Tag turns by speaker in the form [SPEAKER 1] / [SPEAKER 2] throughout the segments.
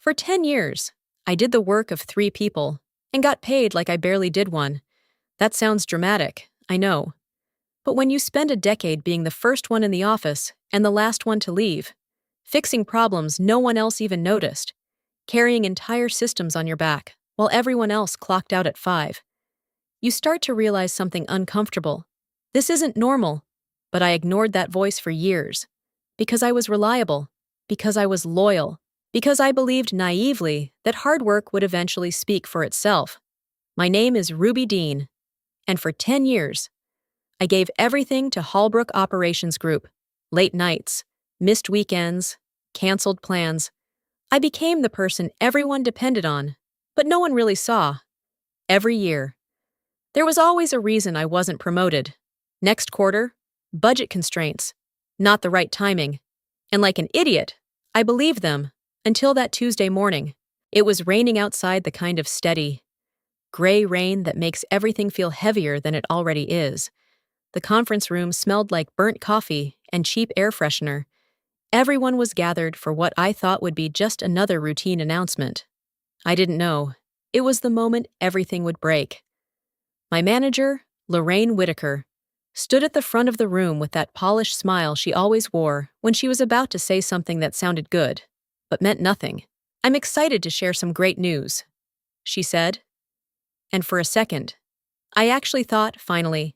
[SPEAKER 1] For 10 years, I did the work of 3 people and got paid like I barely did one. That sounds dramatic, I know. But when you spend a decade being the first one in the office and the last one to leave, fixing problems no one else even noticed, carrying entire systems on your back while everyone else clocked out at 5, you start to realize something uncomfortable. This isn't normal, but I ignored that voice for years. Because I was reliable, because I was loyal, because I believed naively that hard work would eventually speak for itself. My name is Ruby Dean, and for 10 years, I gave everything to Hallbrook Operations Group. Late nights, missed weekends, canceled plans. I became the person everyone depended on, but no one really saw. Every year. There was always a reason I wasn't promoted. Next quarter, budget constraints, not the right timing. And like an idiot, I believed them until that Tuesday morning. It was raining outside, the kind of steady, gray rain that makes everything feel heavier than it already is. The conference room smelled like burnt coffee and cheap air freshener. Everyone was gathered for what I thought would be just another routine announcement. I didn't know. It was the moment everything would break. My manager, Lorraine Whitaker, stood at the front of the room with that polished smile she always wore when she was about to say something that sounded good, but meant nothing. "I'm excited to share some great news," she said. And for a second, I actually thought, finally.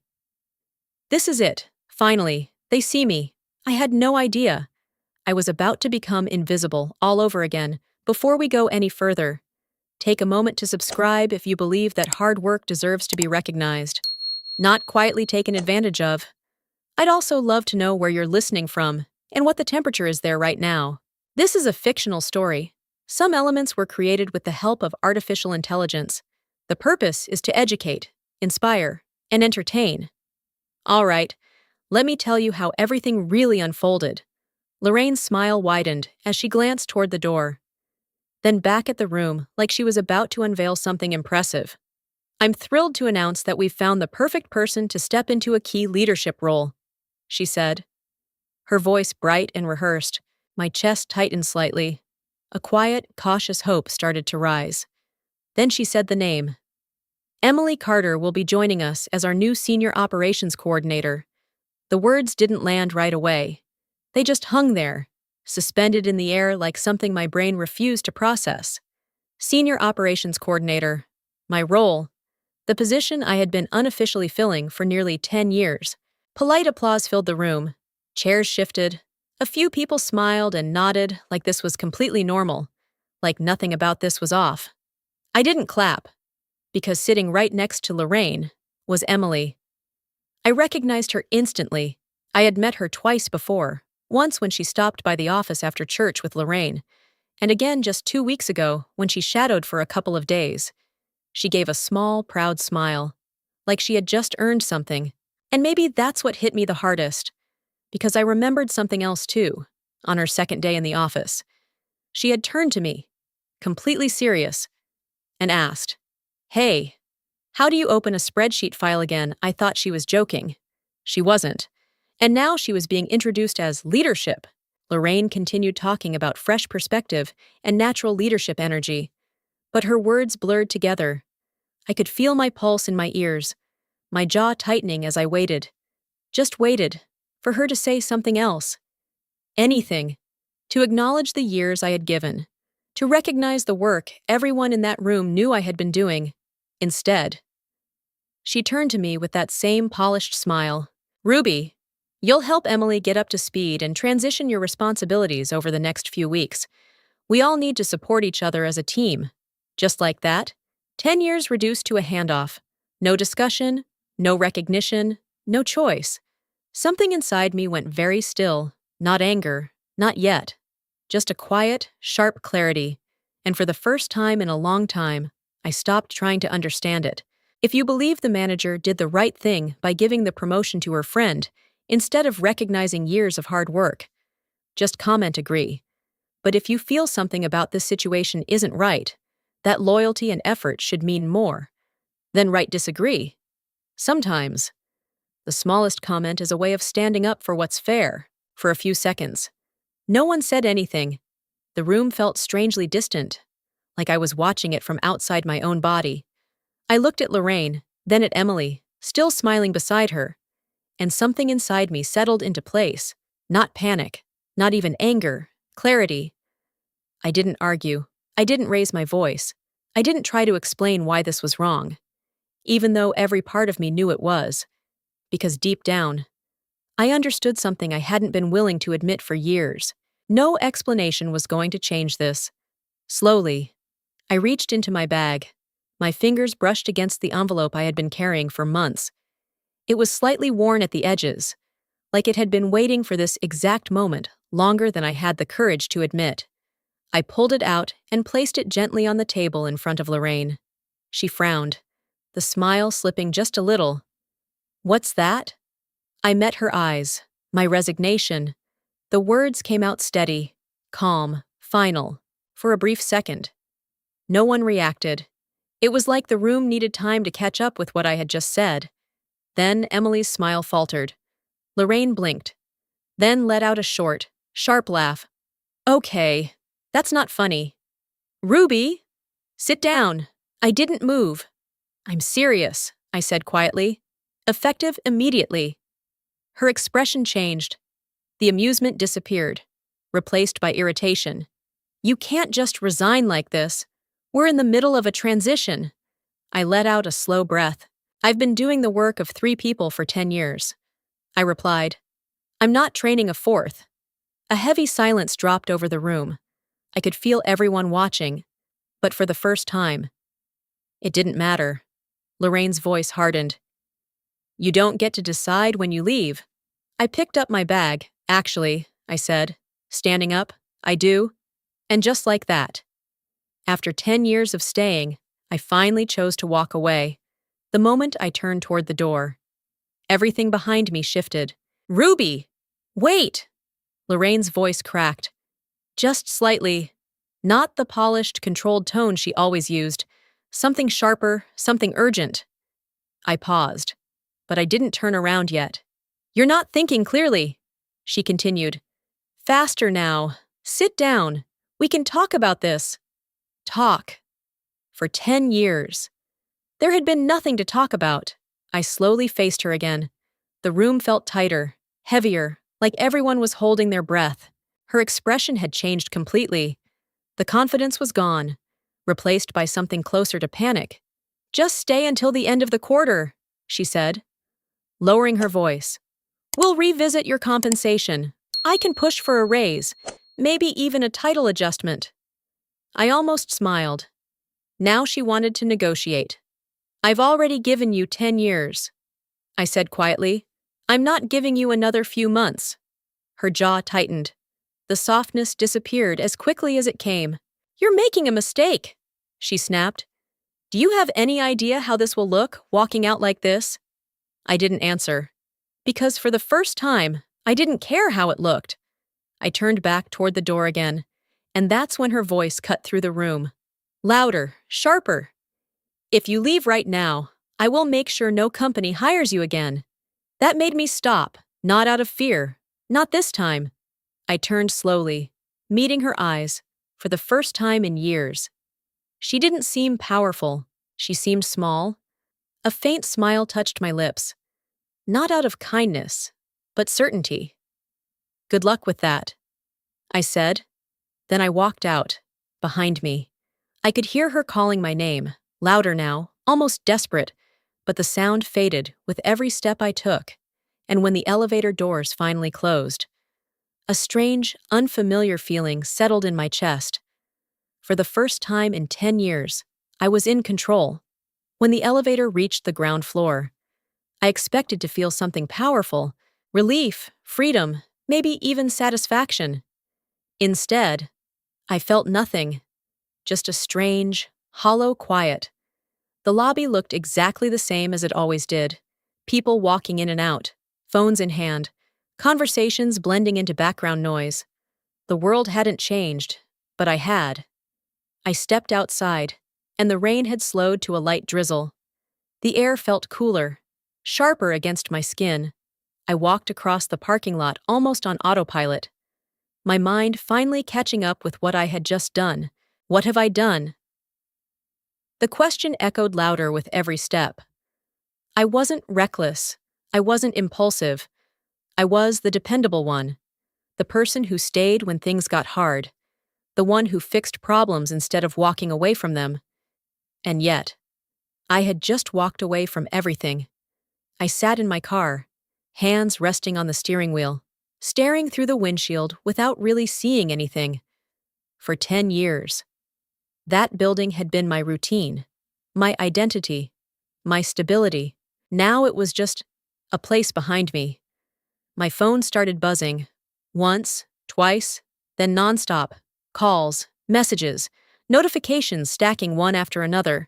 [SPEAKER 1] This is it. Finally, they see me. I had no idea. I was about to become invisible all over again. Before we go any further, take a moment to subscribe if you believe that hard work deserves to be recognized, not quietly taken advantage of. I'd also love to know where you're listening from and what the temperature is there right now. This is a fictional story. Some elements were created with the help of artificial intelligence. The purpose is to educate, inspire, and entertain. All right, let me tell you how everything really unfolded. Lorraine's smile widened as she glanced toward the door, then back at the room like she was about to unveil something impressive. "I'm thrilled to announce that we've found the perfect person to step into a key leadership role," she said. Her voice bright and rehearsed. My chest tightened slightly. A quiet, cautious hope started to rise. Then she said the name. "Emily Carter will be joining us as our new senior operations coordinator." The words didn't land right away. They just hung there, suspended in the air like something my brain refused to process. Senior operations coordinator. My role. The position I had been unofficially filling for nearly 10 years. Polite applause filled the room. Chairs shifted. A few people smiled and nodded like this was completely normal, like nothing about this was off. I didn't clap, because sitting right next to Lorraine was Emily. I recognized her instantly. I had met her twice before, once when she stopped by the office after church with Lorraine, and again just 2 weeks ago when she shadowed for a couple of days. She gave a small, proud smile, like she had just earned something. And maybe that's what hit me the hardest, because I remembered something else too, on her second day in the office. She had turned to me, completely serious, and asked, "Hey, how do you open a spreadsheet file again?" I thought she was joking. She wasn't. And now she was being introduced as leadership. Lorraine continued talking about fresh perspective and natural leadership energy. But her words blurred together. I could feel my pulse in my ears, my jaw tightening as I waited. Just waited, for her to say something else. Anything. To acknowledge the years I had given. To recognize the work everyone in that room knew I had been doing. Instead, she turned to me with that same polished smile. "Ruby, you'll help Emily get up to speed and transition your responsibilities over the next few weeks. We all need to support each other as a team." Just like that, 10 years reduced to a handoff. No discussion, no recognition, no choice. Something inside me went very still. Not anger, not yet. Just a quiet, sharp clarity. And for the first time in a long time, I stopped trying to understand it. If you believe the manager did the right thing by giving the promotion to her friend, instead of recognizing years of hard work, just comment agree. But if you feel something about this situation isn't right, that loyalty and effort should mean more, then write disagree. Sometimes, the smallest comment is a way of standing up for what's fair, for a few seconds. No one said anything. The room felt strangely distant, like I was watching it from outside my own body. I looked at Lorraine, then at Emily, still smiling beside her, and something inside me settled into place. Not panic, not even anger, clarity. I didn't argue. I didn't raise my voice. I didn't try to explain why this was wrong, even though every part of me knew it was, because deep down, I understood something I hadn't been willing to admit for years. No explanation was going to change this. Slowly, I reached into my bag. My fingers brushed against the envelope I had been carrying for months. It was slightly worn at the edges, like it had been waiting for this exact moment longer than I had the courage to admit. I pulled it out and placed it gently on the table in front of Lorraine. She frowned, the smile slipping just a little. "What's that?" I met her eyes, my resignation. The words came out steady, calm, final, for a brief second. No one reacted. It was like the room needed time to catch up with what I had just said. Then Emily's smile faltered. Lorraine blinked, then let out a short, sharp laugh. "Okay, that's not funny." "Ruby, sit down." I didn't move. "I'm serious," I said quietly. Effective immediately. Her expression changed. The amusement disappeared, replaced by irritation. "You can't just resign like this. We're in the middle of a transition." I let out a slow breath. "I've been doing the work of 3 people for 10 years. I replied. "I'm not training a fourth." A heavy silence dropped over the room. I could feel everyone watching, but for the first time. It didn't matter. Lorraine's voice hardened. "You don't get to decide when you leave." I picked up my bag. "Actually," I said, standing up, "I do." And just like that, after 10 years of staying, I finally chose to walk away. The moment I turned toward the door, everything behind me shifted. "Ruby! Wait!" Lorraine's voice cracked. Just slightly. Not the polished, controlled tone she always used. Something sharper, something urgent. I paused, but I didn't turn around yet. "You're not thinking clearly," she continued. "Faster now. Sit down. We can talk about this." Talk. For 10 years. There had been nothing to talk about. I slowly faced her again. The room felt tighter, heavier, like everyone was holding their breath. Her expression had changed completely. The confidence was gone, replaced by something closer to panic. "Just stay until the end of the quarter," she said, lowering her voice. "We'll revisit your compensation. I can push for a raise, maybe even a title adjustment." I almost smiled. Now she wanted to negotiate. "I've already given you 10 years," I said quietly. "I'm not giving you another few months." Her jaw tightened. The softness disappeared as quickly as it came. "You're making a mistake," she snapped. "Do you have any idea how this will look, walking out like this?" I didn't answer. Because for the first time, I didn't care how it looked. I turned back toward the door again, and that's when her voice cut through the room. Louder, sharper. "If you leave right now, I will make sure no company hires you again." That made me stop, not out of fear. Not this time. I turned slowly, meeting her eyes, for the first time in years. She didn't seem powerful. She seemed small. A faint smile touched my lips. Not out of kindness, but certainty. "Good luck with that," I said. Then I walked out, behind me. I could hear her calling my name, louder now, almost desperate, but the sound faded with every step I took, and when the elevator doors finally closed, a strange, unfamiliar feeling settled in my chest. For the first time in 10 years, I was in control. When the elevator reached the ground floor, I expected to feel something powerful, relief, freedom, maybe even satisfaction. Instead, I felt nothing, just a strange, hollow quiet. The lobby looked exactly the same as it always did. People walking in and out, phones in hand, conversations blending into background noise. The world hadn't changed, but I had. I stepped outside, and the rain had slowed to a light drizzle. The air felt cooler, sharper against my skin. I walked across the parking lot almost on autopilot. my mind finally catching up with what I had just done. What have I done? The question echoed louder with every step. I wasn't reckless. I wasn't impulsive. I was the dependable one, the person who stayed when things got hard, the one who fixed problems instead of walking away from them. And yet, I had just walked away from everything. I sat in my car, hands resting on the steering wheel, staring through the windshield without really seeing anything. For 10 years. That building had been my routine, my identity, my stability. Now it was just a place behind me. My phone started buzzing. Once, twice, then nonstop. Calls, messages, notifications stacking one after another.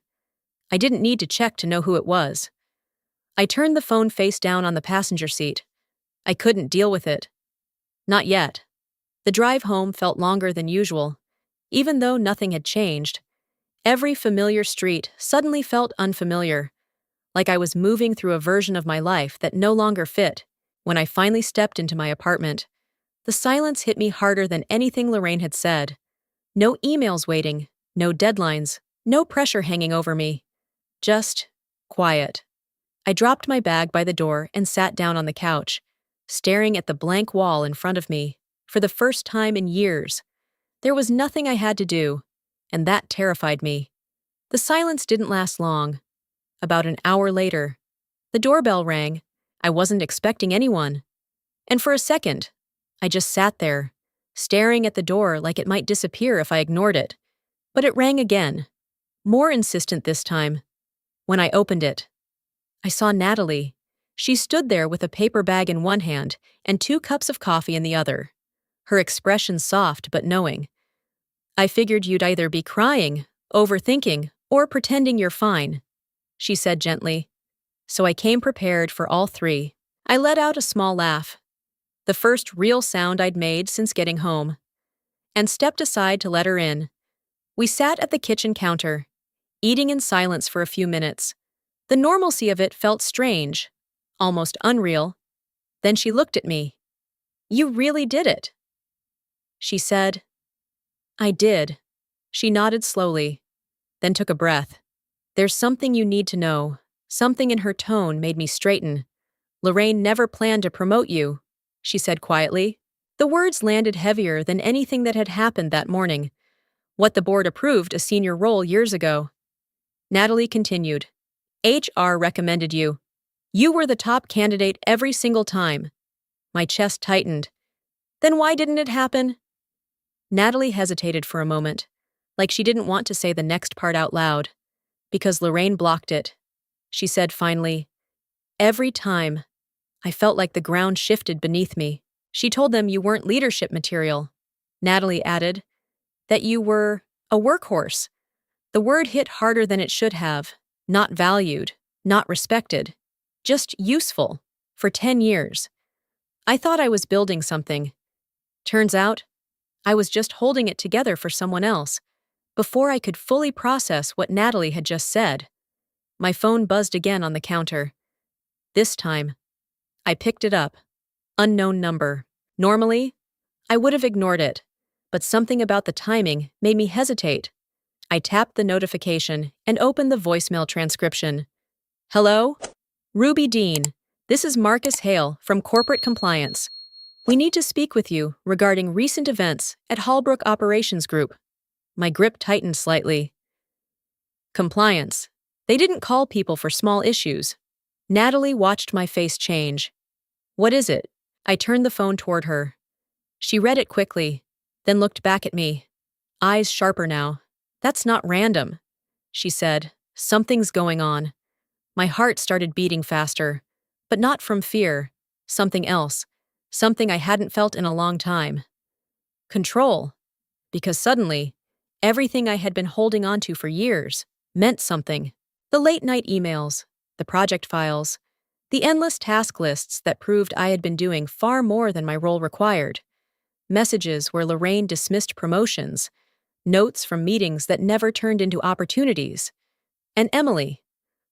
[SPEAKER 1] I didn't need to check to know who it was. I turned the phone face down on the passenger seat. I couldn't deal with it. Not yet. The drive home felt longer than usual. Even though nothing had changed, every familiar street suddenly felt unfamiliar, like I was moving through a version of my life that no longer fit. When I finally stepped into my apartment, the silence hit me harder than anything Lorraine had said. No emails waiting, no deadlines, no pressure hanging over me. Just quiet. I dropped my bag by the door and sat down on the couch, staring at the blank wall in front of me. For the first time in years, there was nothing I had to do, and that terrified me. The silence didn't last long. About an hour later, the doorbell rang. I wasn't expecting anyone. And for a second, I just sat there, staring at the door like it might disappear if I ignored it. But it rang again, more insistent this time. When I opened it, I saw Natalie. She stood there with a paper bag in one hand and 2 cups of coffee in the other, her expression soft but knowing. I figured you'd either be crying, overthinking, or pretending you're fine, she said gently. So I came prepared for all 3. I let out a small laugh, the first real sound I'd made since getting home, and stepped aside to let her in. We sat at the kitchen counter, eating in silence for a few minutes. The normalcy of it felt strange, almost unreal. Then she looked at me. "You really did it," she said. "I did." She nodded slowly, then took a breath. "There's something you need to know." Something in her tone made me straighten. "Lorraine never planned to promote you," she said quietly. The words landed heavier than anything that had happened that morning. What the board approved a senior role years ago. Natalie continued. "HR recommended you. You were the top candidate every single time." My chest tightened. "Then why didn't it happen?" Natalie hesitated for a moment, like she didn't want to say the next part out loud. "Because Lorraine blocked it," she said finally. "Every time, I felt like the ground shifted beneath me." "She told them you weren't leadership material," Natalie added. "That you were a workhorse." The word hit harder than it should have. Not valued, not respected, just useful. For 10 years. I thought I was building something. Turns out, I was just holding it together for someone else, before I could fully process what Natalie had just said. My phone buzzed again on the counter. This time, I picked it up. Unknown number. Normally, I would have ignored it, but something about the timing made me hesitate. I tapped the notification and opened the voicemail transcription. "Hello? Ruby Dean, this is Marcus Hale from Corporate Compliance. We need to speak with you regarding recent events at Hallbrook Operations Group." My grip tightened slightly. Compliance. They didn't call people for small issues. Natalie watched my face change. "What is it?" I turned the phone toward her. She read it quickly, then looked back at me, eyes sharper now. "That's not random," she said. "Something's going on." My heart started beating faster, but not from fear. Something else. Something I hadn't felt in a long time. Control. Because suddenly, everything I had been holding onto for years meant something. The late-night emails, the project files, the endless task lists that proved I had been doing far more than my role required. Messages where Lorraine dismissed promotions, notes from meetings that never turned into opportunities. And Emily.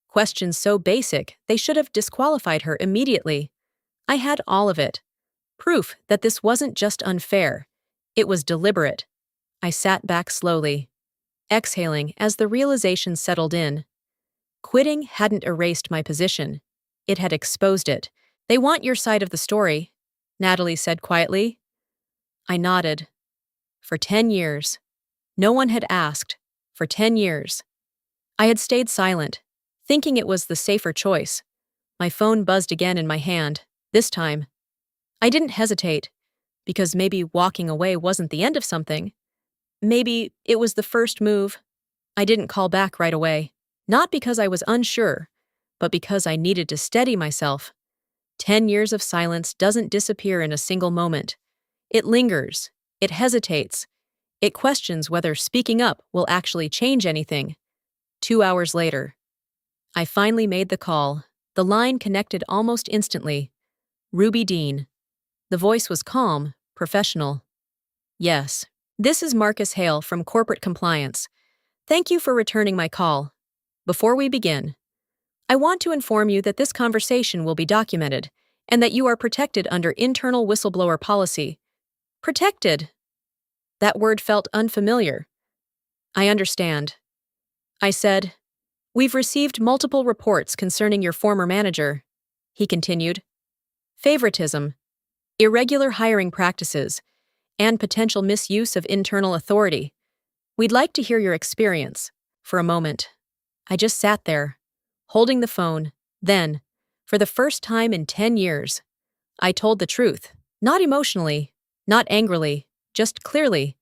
[SPEAKER 1] Questions so basic they should have disqualified her immediately. I had all of it. Proof that this wasn't just unfair. It was deliberate. I sat back slowly, exhaling as the realization settled in. Quitting hadn't erased my position. It had exposed it. They want your side of the story, Natalie said quietly. I nodded. For 10 years. No one had asked. For 10 years. I had stayed silent, thinking it was the safer choice. My phone buzzed again in my hand, this time. I didn't hesitate, because maybe walking away wasn't the end of something. Maybe it was the first move. I didn't call back right away, not because I was unsure, but because I needed to steady myself. 10 years of silence doesn't disappear in a single moment. It lingers, it hesitates, it questions whether speaking up will actually change anything. 2 hours later, I finally made the call. The line connected almost instantly. Ruby Dean. The voice was calm, professional. Yes, this is Marcus Hale from Corporate Compliance. Thank you for returning my call. Before we begin, I want to inform you that this conversation will be documented and that you are protected under internal whistleblower policy. Protected? That word felt unfamiliar. I understand. I said, "We've received multiple reports concerning your former manager," he continued. "Favoritism, irregular hiring practices, and potential misuse of internal authority. We'd like to hear your experience." For a moment, I just sat there, holding the phone. Then, for the first time in 10 years, I told the truth, not emotionally, not angrily, just clearly.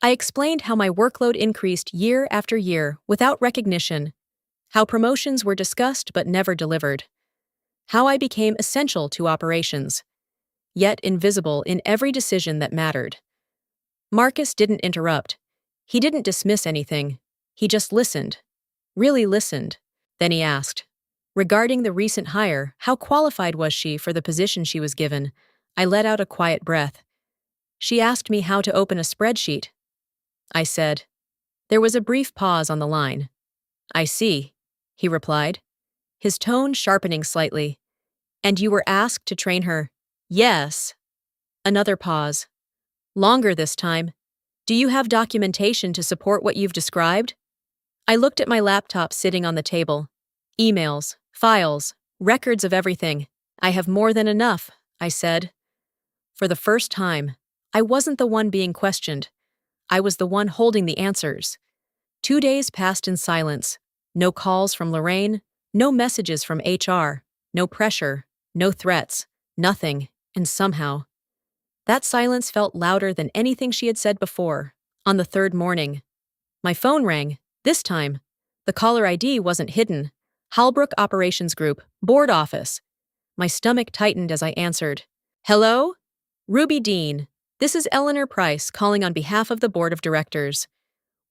[SPEAKER 1] I explained how my workload increased year after year without recognition, how promotions were discussed but never delivered, how I became essential to operations, yet invisible in every decision that mattered. Marcus didn't interrupt. He didn't dismiss anything. He just listened. Really listened. Then he asked, regarding the recent hire, how qualified was she for the position she was given? I let out a quiet breath. She asked me how to open a spreadsheet. I said. There was a brief pause on the line. "I see," he replied, his tone sharpening slightly. "And you were asked to train her?" "Yes." Another pause. Longer this time. "Do you have documentation to support what you've described?" I looked at my laptop sitting on the table. Emails, files, records of everything. "I have more than enough," I said. For the first time, I wasn't the one being questioned. I was the one holding the answers. 2 days passed in silence. No calls from Lorraine, no messages from HR, no pressure, no threats, nothing, and somehow, that silence felt louder than anything she had said before. On the third morning, my phone rang. This time, the caller ID wasn't hidden. Halbrook Operations Group, board office. My stomach tightened as I answered. "Hello? Ruby Dean. This is Eleanor Price calling on behalf of the board of directors.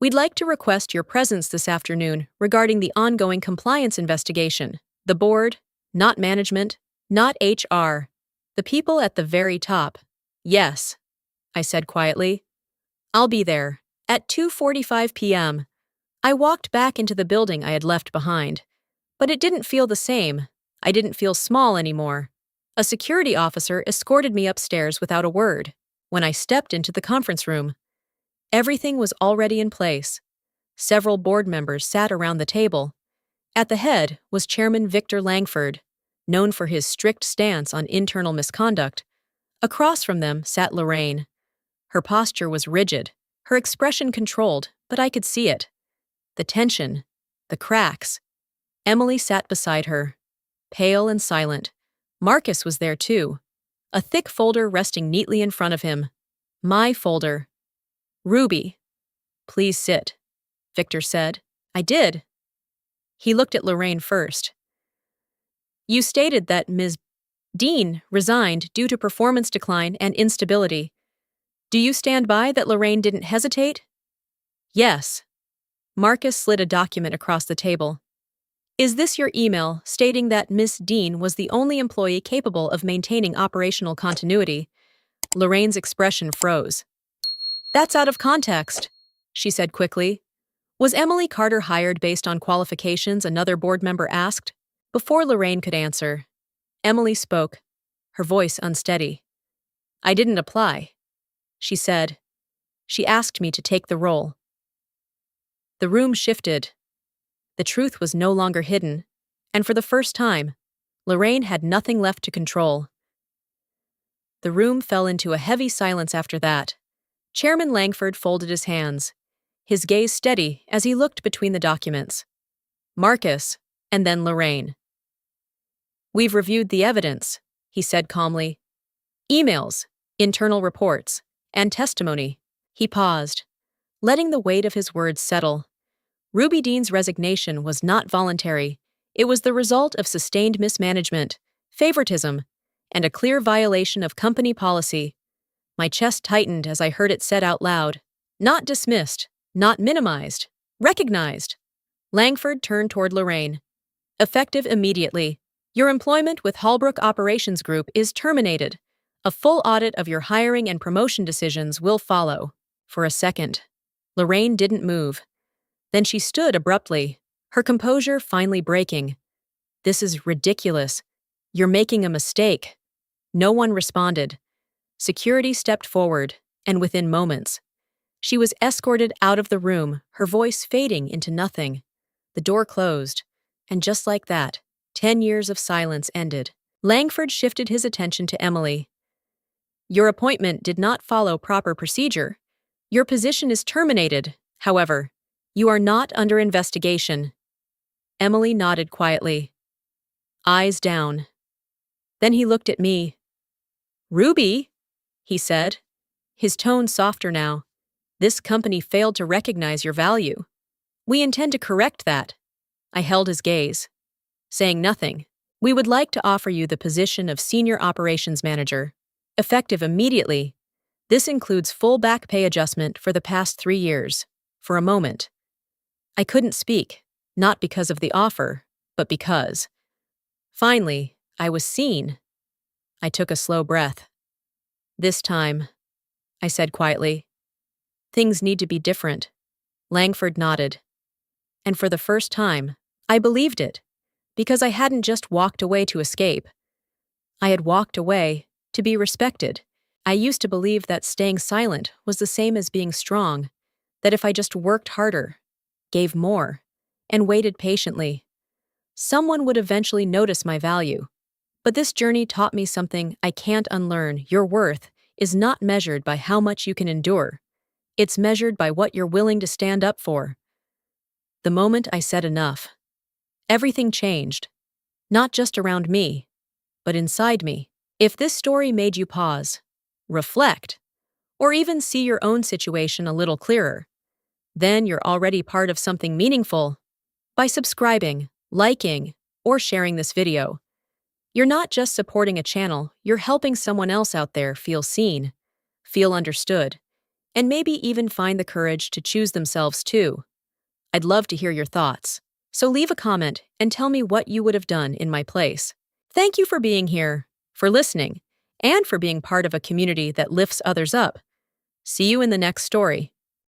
[SPEAKER 1] We'd like to request your presence this afternoon regarding the ongoing compliance investigation. The board, not management, not HR. The people at the very top." "Yes," I said quietly. "I'll be there at 2:45 p.m. I walked back into the building I had left behind. But it didn't feel the same. I didn't feel small anymore. A security officer escorted me upstairs without a word. When I stepped into the conference room, everything was already in place. Several board members sat around the table. At the head was Chairman Victor Langford, known for his strict stance on internal misconduct. Across from them sat Lorraine. Her posture was rigid, her expression controlled, but I could see it. The tension, the cracks. Emily sat beside her, pale and silent. Marcus was there too, a thick folder resting neatly in front of him. My folder. "Ruby, please sit," Victor said. I did. He looked at Lorraine first. "You stated that Ms. Dean resigned due to performance decline and instability. Do you stand by that Lorraine didn't hesitate?" "Yes." Marcus slid a document across the table. "Is this your email stating that Miss Dean was the only employee capable of maintaining operational continuity?" Lorraine's expression froze. "That's out of context," she said quickly. "Was Emily Carter hired based on qualifications?" another board member asked. Before Lorraine could answer, Emily spoke, her voice unsteady. "I didn't apply," she said. She asked me to take the role. The room shifted. The truth was no longer hidden, and for the first time, Lorraine had nothing left to control. The room fell into a heavy silence after that. Chairman Langford folded his hands, his gaze steady as he looked between the documents. Marcus, and then Lorraine. "We've reviewed the evidence," he said calmly. "Emails, internal reports, and testimony." He paused, letting the weight of his words settle. Ruby Dean's resignation was not voluntary. It was the result of sustained mismanagement, favoritism, and a clear violation of company policy. My chest tightened as I heard it said out loud. Not dismissed, not minimized, recognized. Langford turned toward Lorraine. "Effective immediately. Your employment with Hallbrook Operations Group is terminated. A full audit of your hiring and promotion decisions will follow." For a second, Lorraine didn't move. Then she stood abruptly, her composure finally breaking. "This is ridiculous. You're making a mistake." No one responded. Security stepped forward, and within moments, she was escorted out of the room, her voice fading into nothing. The door closed, and just like that, 10 years of silence ended. Langford shifted his attention to Emily. "Your appointment did not follow proper procedure. Your position is terminated, however. You are not under investigation." Emily nodded quietly, eyes down. Then he looked at me. "Ruby," he said, his tone softer now. "This company failed to recognize your value. We intend to correct that." I held his gaze, saying nothing. "We would like to offer you the position of Senior Operations Manager, effective immediately. This includes full back pay adjustment for the past 3 years." For a moment, I couldn't speak, not because of the offer, but because. Finally, I was seen. I took a slow breath. "This time," I said quietly, "things need to be different." Langford nodded. And for the first time, I believed it, because I hadn't just walked away to escape. I had walked away to be respected. I used to believe that staying silent was the same as being strong, that if I just worked harder, gave more, and waited patiently, someone would eventually notice my value. But this journey taught me something I can't unlearn. Your worth is not measured by how much you can endure. It's measured by what you're willing to stand up for. The moment I said enough, everything changed, not just around me, but inside me. If this story made you pause, reflect, or even see your own situation a little clearer, then you're already part of something meaningful. By subscribing, liking, or sharing this video, you're not just supporting a channel, you're helping someone else out there feel seen, feel understood, and maybe even find the courage to choose themselves too. I'd love to hear your thoughts, so leave a comment and tell me what you would have done in my place. Thank you for being here, for listening, and for being part of a community that lifts others up. See you in the next story.